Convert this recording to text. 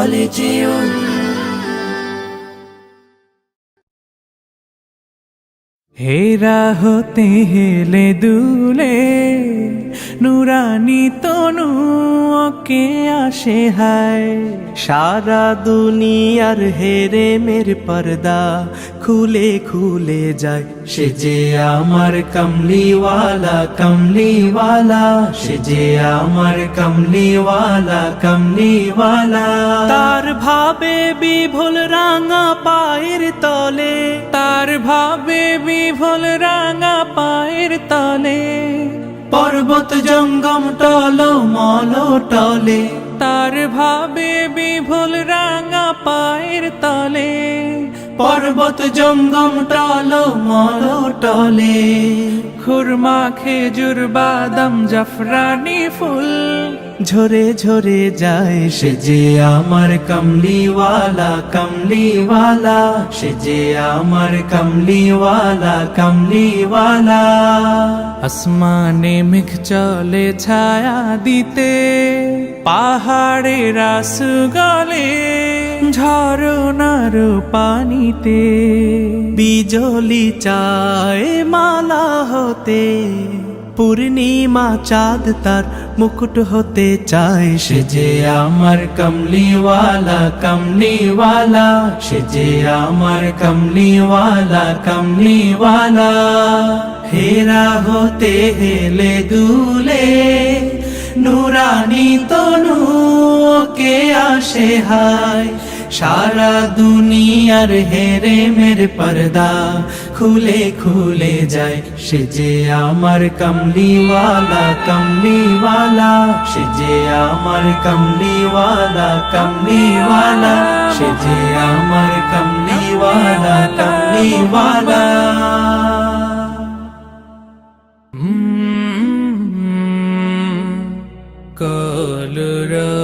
বলে যেও হেরা হতে হেলে দুলে নুরানি তনু ওকে আসে হায় সারা দুনিয়ার হেরে মের পর্দা খুলে খুলে যায় সে যে আমার কমলিওয়ালা কমলিওয়ালা সে যে আমার কমলিওয়ালা কমলিওয়ালা তার ভাবে বিভোল রাঙা পায়ের তলে তার ভাবে বিভোল রাঙা পায়ের তলে পর্বত জঙ্গম টল মল টলে তার ভাবে বিভোল রাঙা পায়ের তলে পর্বত জঙ্গম টল মল টলে খুরমা খেজুর বাদাম জাফরানি ফুল ঝরে ঝরে যায় সে যে আমার কমলিওয়ালা কমলিওয়ালা সে যে আমার কমলিওয়ালা কমলিওয়ালা আসমানে মেঘ চলে ছায়া দিতে পাহাড়ে রাস গলে ঝরনার পানিতে বিজলি চায় মালা হতে পূর্ণিমা চাঁদ তার মুকুট হতে চায় সে যে আমার কমলিওয়ালা কমলিওয়ালা সে যে আমার কমলিওয়ালা কমলিওয়ালা হেরা হতে হেলে দুলে নুরানি তনু ওকে আসে হায় সারা দুনিয়ার হেরে মের পর্দা খুলে খুলে যায় সে যে আমার কমলিওয়ালা কমলিওয়ালা সে যে আমার কমলিওয়ালা কমলিওয়ালা সে যে আমার কমলিওয়ালা কমলিওয়ালা কলরা